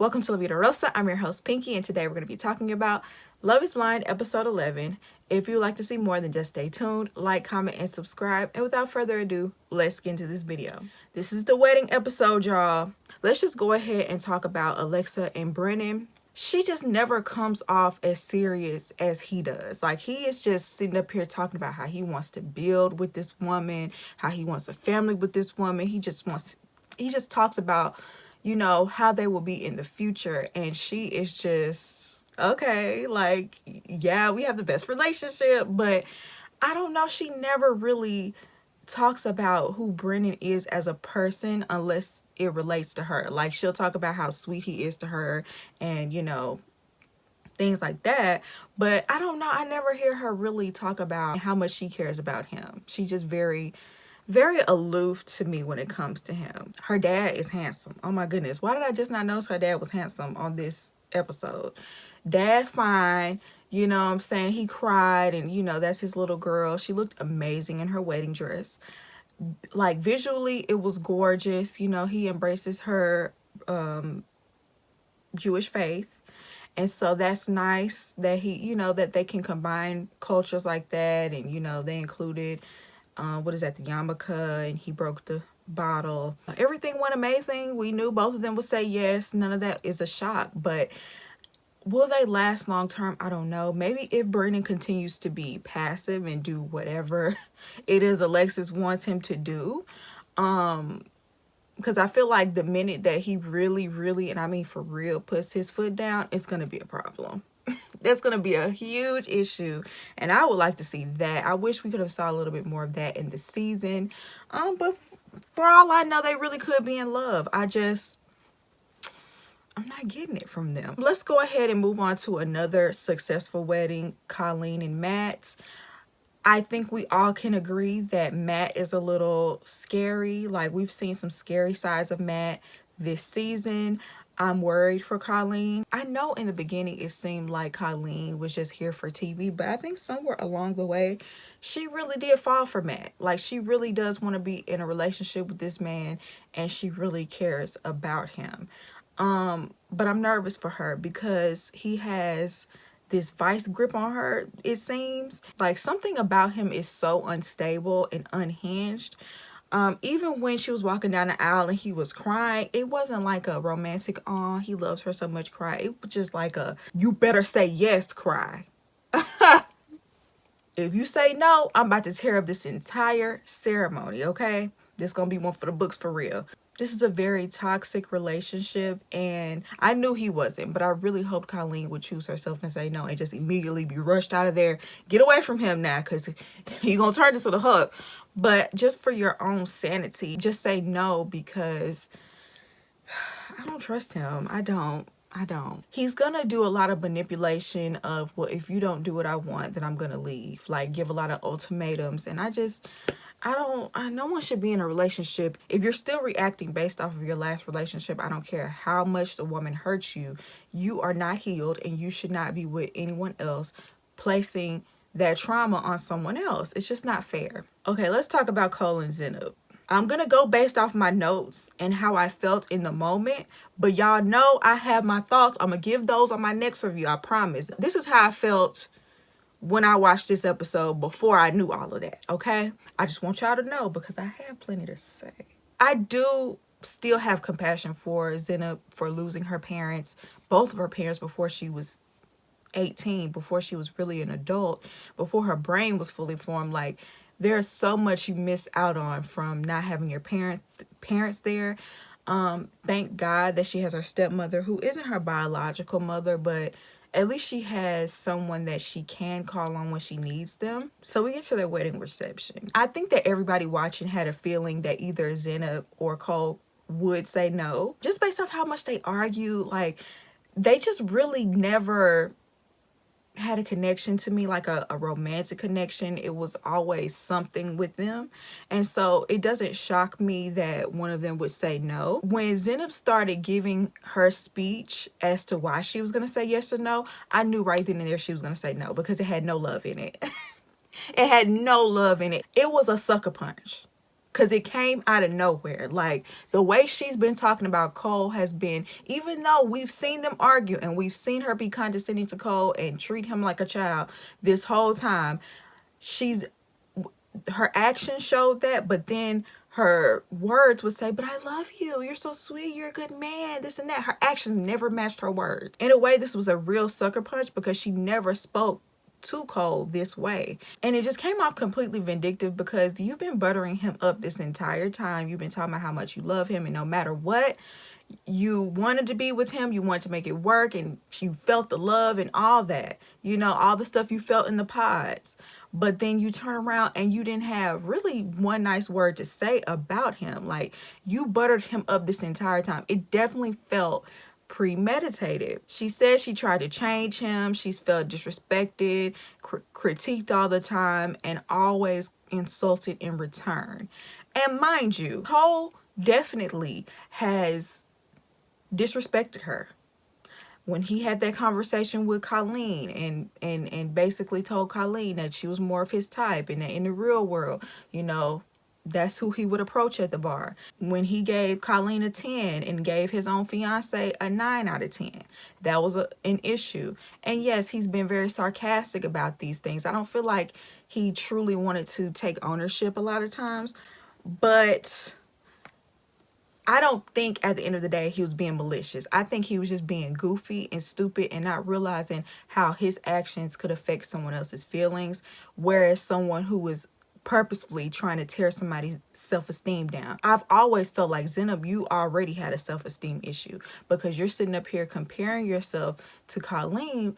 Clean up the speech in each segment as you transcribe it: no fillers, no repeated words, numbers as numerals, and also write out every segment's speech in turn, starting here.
Welcome to La Vida Rosa. I'm your host Pinky, and today we're going to be talking about Love is Blind episode 11. If you'd like to see more, then just stay tuned, like, comment, and subscribe. And without further ado, let's get into this video. This is the wedding episode, y'all. Let's just go ahead and talk about Alexa and Brennon. She just never comes off as serious as he does. Like, he is just sitting up here talking about how he wants to build with this woman, how he wants a family with this woman. He just talks about, you know, how they will be in the future. And she is just, okay, like, yeah, we have the best relationship, but I don't know. She never really talks about who Brennon is as a person unless it relates to her. Like, she'll talk about how sweet he is to her and, you know, things like that. But I don't know. I never hear her really talk about how much she cares about him. She's just very aloof to me when it comes to him. Her dad is handsome. Oh my goodness. Why did I just not notice her dad was handsome on this episode? Dad's fine. You know what I'm saying? He cried and, you know, that's his little girl. She looked amazing in her wedding dress. Like, visually, it was gorgeous. You know, he embraces her Jewish faith. And so that's nice that he, you know, that they can combine cultures like that. And, you know, they included, what is that, the yarmulke, and he broke the bottle. Everything went amazing. We knew both of them would say yes. None of that is a shock. But will they last long term? I don't know. Maybe if Brennon continues to be passive and do whatever it is Alexis wants him to do. Because I feel like the minute that he really, and I mean for real, puts his foot down, it's going to be a problem. That's going to be a huge issue. And I would like to see that. I wish we could have saw a little bit more of that in the season. But for all I know, they really could be in love. I'm not getting it from them. Let's go ahead and move on to another successful wedding, Colleen and Matt. I think we all can agree that Matt is a little scary. Like, we've seen some scary sides of Matt this season. I'm worried for Colleen. I know in the beginning it seemed like Colleen was just here for TV, but I think somewhere along the way, she really did fall for Matt. Like, she really does want to be in a relationship with this man, and she really cares about him. But I'm nervous for her because he has this vice grip on her, it seems. Like, something about him is so unstable and unhinged. Even when she was walking down the aisle and he was crying, it wasn't like a romantic, "aw, he loves her so much" cry. It was just like a, "you better say yes" cry. If you say no, I'm about to tear up this entire ceremony, okay? This gonna be one for the books for real. This is a very toxic relationship, and I knew he wasn't, but I really hoped Colleen would choose herself and say no and just immediately be rushed out of there. Get away from him now, because he's gonna turn this to the hook. But just for your own sanity, just say no, because I don't trust him. I don't. He's gonna do a lot of manipulation of, well, if you don't do what I want, then I'm gonna leave. Like, give a lot of ultimatums. And no one should be in a relationship. If you're still reacting based off of your last relationship, I don't care how much the woman hurts you. You are not healed, and you should not be with anyone else placing that trauma on someone else. It's just not fair. Okay, let's talk about Cole and Zanab. I'm going to go based off my notes and how I felt in the moment. But y'all know I have my thoughts. I'm going to give those on my next review, I promise. This is how I felt when I watched this episode before I knew all of that, okay? I just want y'all to know because I have plenty to say. I do still have compassion for Zanab for losing her parents, both of her parents, before she was 18, before she was really an adult, before her brain was fully formed. Like, there's so much you miss out on from not having your parents there. Thank God that she has her stepmother, who isn't her biological mother, but at least she has someone that she can call on when she needs them. So we get to their wedding reception. I think that everybody watching had a feeling that either Zanab or Cole would say no, just based off how much they argue. Like, they just really never had a connection to me, like a romantic connection. It was always something with them. And so it doesn't shock me that one of them would say no. When Zanab started giving her speech as to why she was going to say yes or no, I knew right then and there she was going to say no, because it had no love in it. It had no love in it. It was a sucker punch. because it came out of nowhere. Like, the way she's been talking about Cole has been, even though we've seen them argue and we've seen her be condescending to Cole and treat him like a child this whole time, her actions showed that, but then her words would say, but I love you, you're so sweet, you're a good man, this and that. Her actions never matched her words. In a way, this was a real sucker punch because she never spoke to Cole this way. And it just came off completely vindictive because you've been buttering him up this entire time. You've been talking about how much you love him, and no matter what, you wanted to be with him, you wanted to make it work, and you felt the love and all that, you know, all the stuff you felt in the pods. But then you turn around and you didn't have really one nice word to say about him. Like, you buttered him up this entire time. It definitely felt premeditated. She said she tried to change him. She's felt disrespected, critiqued all the time, and always insulted in return. And mind you, Cole definitely has disrespected her. When he had that conversation with Colleen and basically told Colleen that she was more of his type, and that in the real world, you know, that's who he would approach at the bar. When he gave Colleen a 10 and gave his own fiance a 9 out of 10, that was an issue. And yes, he's been very sarcastic about these things. I don't feel like he truly wanted to take ownership a lot of times, but I don't think at the end of the day he was being malicious. I think he was just being goofy and stupid and not realizing how his actions could affect someone else's feelings, whereas someone who was purposefully trying to tear somebody's self-esteem down. I've always felt like, Zanab, you already had a self-esteem issue because you're sitting up here comparing yourself to Colleen.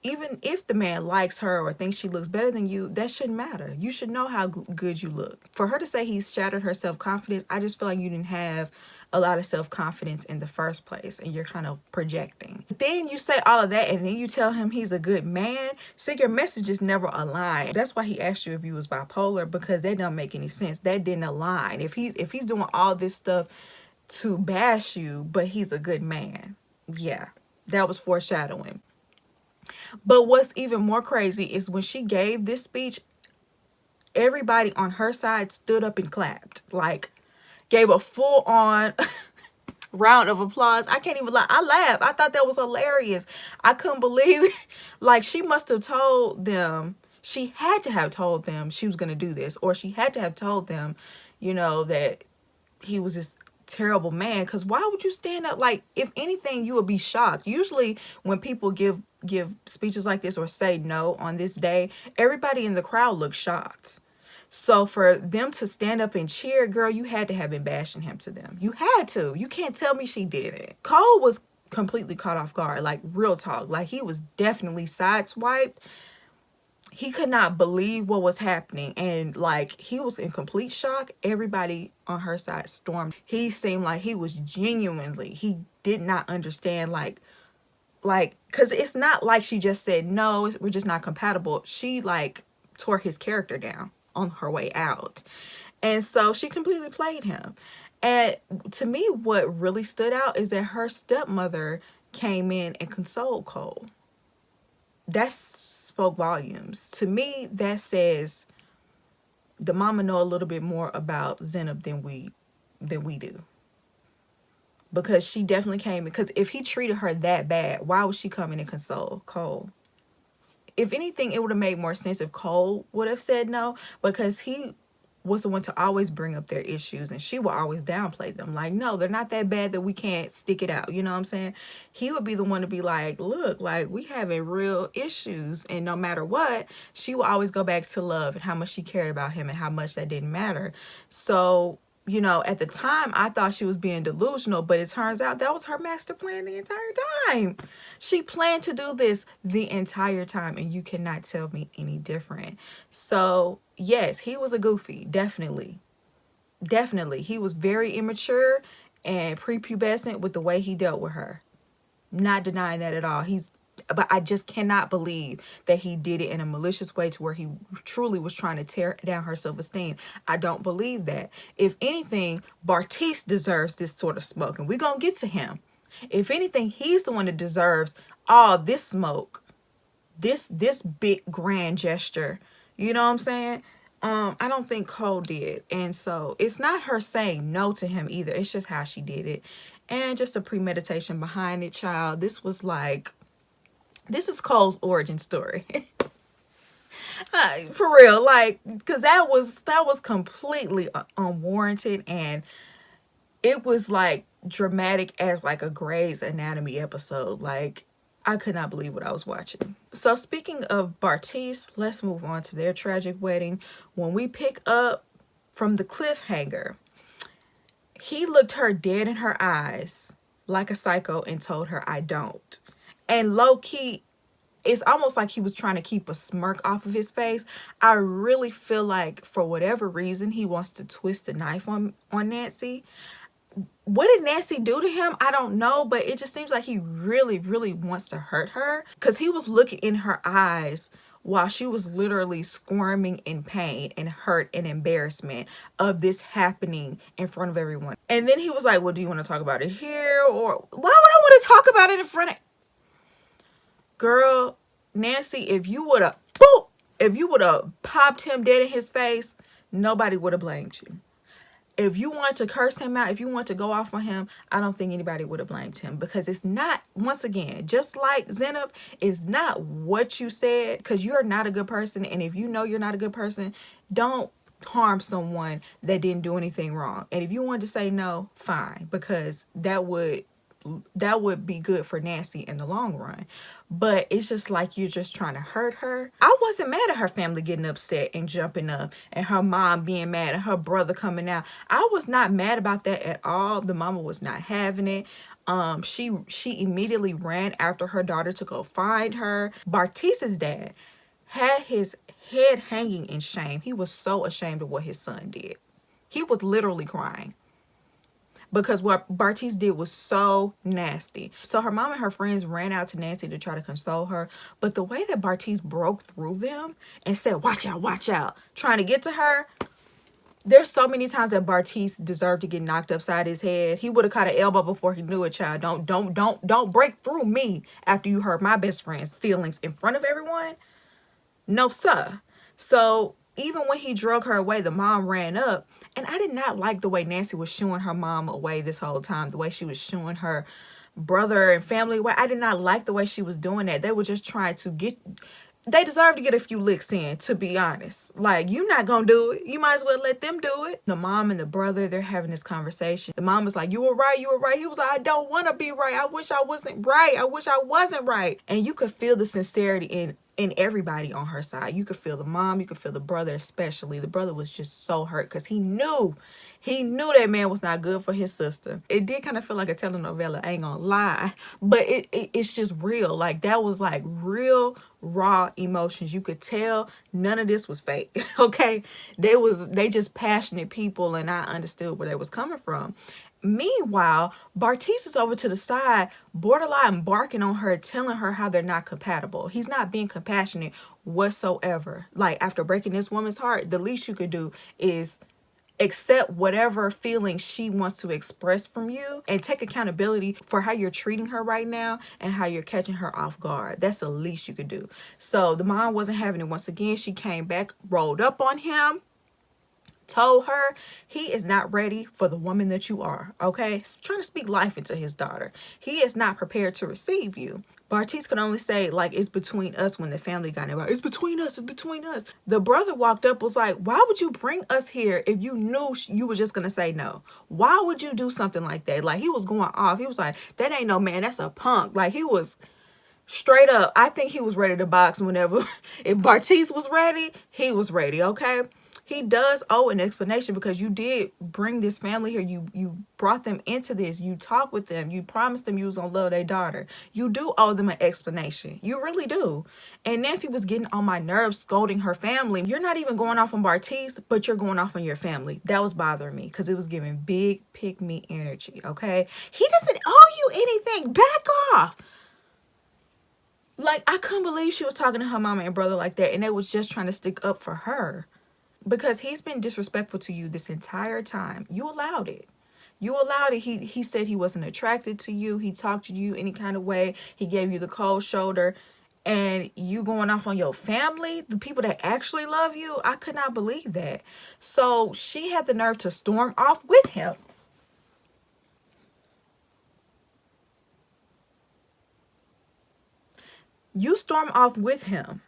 Even if the man likes her or thinks she looks better than you, that shouldn't matter. You should know how good you look. For her to say he's shattered her self-confidence, I just feel like you didn't have a lot of self-confidence in the first place and you're kind of projecting. Then you say all of that and then you tell him he's a good man. See, your messages never align. That's why he asked you if you was bipolar, because that don't make any sense. That didn't align. If he's doing all this stuff to bash you, but he's a good man, yeah, that was foreshadowing. But what's even more crazy is when she gave this speech, everybody on her side stood up and clapped. Like, gave a full-on round of applause. I can't even lie. I laughed. I thought that was hilarious. I couldn't believe it. Like, she must have told them. She had to have told them she was going to do this. Or she had to have told them, you know, that he was this terrible man. Because why would you stand up? Like, if anything, you would be shocked. Usually when people give speeches like this or say no on this day, everybody in the crowd looks shocked. So for them to stand up and cheer, girl, you had to have been bashing him to them. You had to. You can't tell me she didn't. Cole was completely caught off guard. Like, real talk. Like, he was definitely sideswiped. He could not believe what was happening, and like, he was in complete shock. Everybody on her side stormed. He seemed like he was genuinely, he did not understand, like because it's not like she just said no, we're just not compatible. She like tore his character down on her way out, and so she completely played him. And to me, what really stood out is that her stepmother came in and consoled Cole. That spoke volumes to me. That says the mama know a little bit more about Zanab than we do, because she definitely came. Because if he treated her that bad, why would she come in and console Cole? If anything, it would have made more sense if Cole would have said no, because he was the one to always bring up their issues, and she would always downplay them. Like, no, they're not that bad that we can't stick it out. You know what I'm saying? He would be the one to be like, look, like, we having real issues. And no matter what, she would always go back to love and how much she cared about him and how much that didn't matter. So, you know, at the time, I thought she was being delusional, but it turns out that was her master plan the entire time. She planned to do this the entire time, and you cannot tell me any different. So, yes, he was a goofy, definitely. Definitely. He was very immature and prepubescent with the way he dealt with her. Not denying that at all. But I just cannot believe that he did it in a malicious way to where he truly was trying to tear down her self-esteem. I don't believe that. If anything, Bartise deserves this sort of smoke, and we're going to get to him. If anything, he's the one that deserves all this smoke, this big grand gesture. You know what I'm saying? I don't think Cole did. And so it's not her saying no to him either. It's just how she did it. And just the premeditation behind it, child. This was like, this is Cole's origin story. For real, like, because that was completely unwarranted, and it was like dramatic as like a Grey's Anatomy episode. Like, I could not believe what I was watching. So speaking of Bartise, let's move on to their tragic wedding. When we pick up from the cliffhanger, he looked her dead in her eyes like a psycho and told her, "I don't." And low key, it's almost like he was trying to keep a smirk off of his face. I really feel like for whatever reason he wants to twist the knife on Nancy. What did Nancy do to him? I don't know, but it just seems like he really, really wants to hurt her, because he was looking in her eyes while she was literally squirming in pain and hurt and embarrassment of this happening in front of everyone. And then he was like, well, do you want to talk about it here? Or why would I want to talk about it in front of... Girl, Nancy, if you would have popped him dead in his face, nobody would have blamed you. If you want to curse him out, if you want to go off on him, I don't think anybody would have blamed him, because it's not, once again, just like Zanab, it's not what you said, because you're not a good person. And if you know you're not a good person, don't harm someone that didn't do anything wrong. And if you want to say no, fine, because that would be good for Nancy in the long run. But it's just like you're just trying to hurt her. I wasn't mad at her family getting upset and jumping up, and her mom being mad, and her brother coming out. I was not mad about that at all. The mama was not having it. She immediately ran after her daughter to go find her. Bartise's dad had his head hanging in shame. He was so ashamed of what his son did. He was literally crying, because what Bartise did was so nasty. So her mom and her friends ran out to Nancy to try to console her. But the way that Bartise broke through them and said, watch out, trying to get to her, there's so many times that Bartise deserved to get knocked upside his head. He would have caught an elbow before he knew it, child. Don't break through me after you hurt my best friend's feelings in front of everyone. No, sir. So even when he drug her away, the mom ran up. And I did not like the way Nancy was shooing her mom away this whole time. The way she was shooing her brother and family away. I did not like the way she was doing that. They were just trying to get... They deserve to get a few licks in, to be honest. Like, you're not gonna do it. You might as well let them do it. The mom and the brother, they're having this conversation. The mom was like, you were right. He was like, I don't want to be right. I wish I wasn't right. I wish I wasn't right. And you could feel the sincerity in everybody on her side. You could feel the mom, you could feel the brother, especially. The brother was just so hurt, because he knew that man was not good for his sister. It did kind of feel like a telenovela, I ain't gonna lie, but it's just real. Like, that was like real raw emotions. You could tell none of this was fake. Okay, they just passionate people, and I understood where they was coming from. Meanwhile, Bartise is over to the side, borderline barking on her, telling her how they're not compatible. He's not being compassionate whatsoever. Like, after breaking this woman's heart, the least you could do is accept whatever feelings she wants to express from you, and take accountability for how you're treating her right now and how you're catching her off guard. That's the least you could do. So the mom wasn't having it. Once again, she came back, rolled up on him, told her he is not ready for the woman that you are. Okay, trying to speak life into his daughter. He is not prepared to receive you. Bartise could only say, like, it's between us, when the family got involved. It's between us. The brother walked up, was like, why would you bring us here if you knew you were just gonna say no? Why would you do something like that? Like, he was going off. He was like, that ain't no man, that's a punk. Like, he was straight up. I think he was ready to box whenever. If Bartise was ready, he was ready. Okay, he does owe an explanation, because you did bring this family here. You brought them into this. You talked with them. You promised them you was gonna love their daughter. You do owe them an explanation. You really do. And Nancy was getting on my nerves, scolding her family. You're not even going off on Bartise, but you're going off on your family. That was bothering me, because it was giving big pick me energy. Okay, he doesn't owe you anything. Back off. Like, I couldn't believe she was talking to her mama and brother like that, and they was just trying to stick up for her. Because he's been disrespectful to you this entire time. You allowed it. He said he wasn't attracted to you. He talked to you any kind of way. He gave you the cold shoulder. and you going off on your family, the people that actually love you. I could not believe that. So she had the nerve to storm off with him. You storm off with him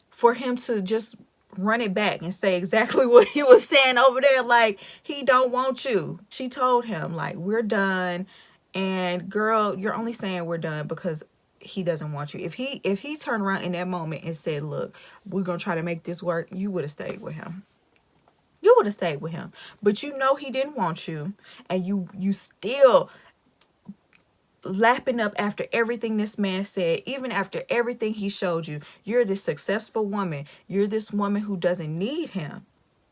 for him to just run it back and say exactly what he was saying over there, like he don't want you. She told him, like, we're done, and girl, you're only saying we're done because he doesn't want you. If he turned around in that moment and said, look, we're gonna try to make this work, you would have stayed with him. You would have stayed with him. But you know he didn't want you, and you still lapping up after everything this man said, even after everything he showed you. You're this successful woman. You're this woman who doesn't need him.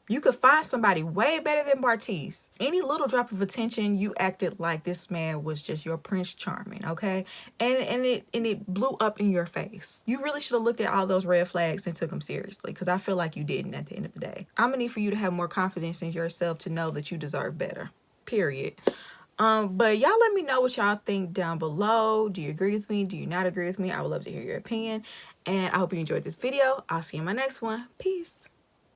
You could find somebody way better than Bartise. Any little drop of attention, you acted like this man was just your Prince Charming, okay? And it blew up in your face. You really should have looked at all those red flags and took them seriously, because I feel like you didn't at the end of the day. I'm gonna need for you to have more confidence in yourself to know that you deserve better. Period. But y'all let me know what y'all think down below. Do you agree with me? Do you not agree with me? I would love to hear your opinion. And I hope you enjoyed this video. I'll see you in my next one. Peace.